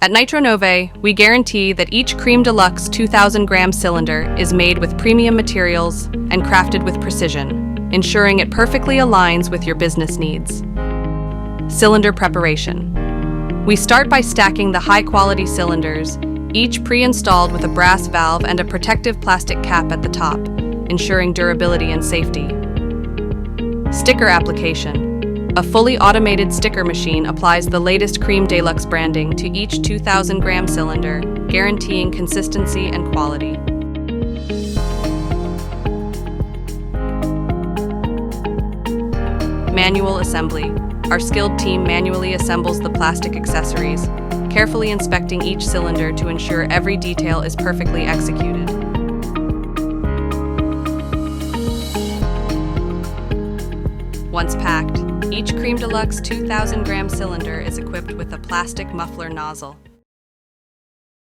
At NitroNovae, we guarantee that each Cream Deluxe 2000g cylinder is made with premium materials and crafted with precision, ensuring it perfectly aligns with your business needs. Cylinder preparation. We start by stacking the high-quality cylinders, each pre-installed with a brass valve and a protective plastic cap at the top, ensuring durability and safety. Sticker application. A fully automated sticker machine applies the latest Cream Deluxe branding to each 2000g cylinder, guaranteeing consistency and quality. Manual assembly. Our skilled team manually assembles the plastic accessories, carefully inspecting each cylinder to ensure every detail is perfectly executed. Once packed, each Cream Deluxe 2000g cylinder is equipped with a plastic muffler nozzle.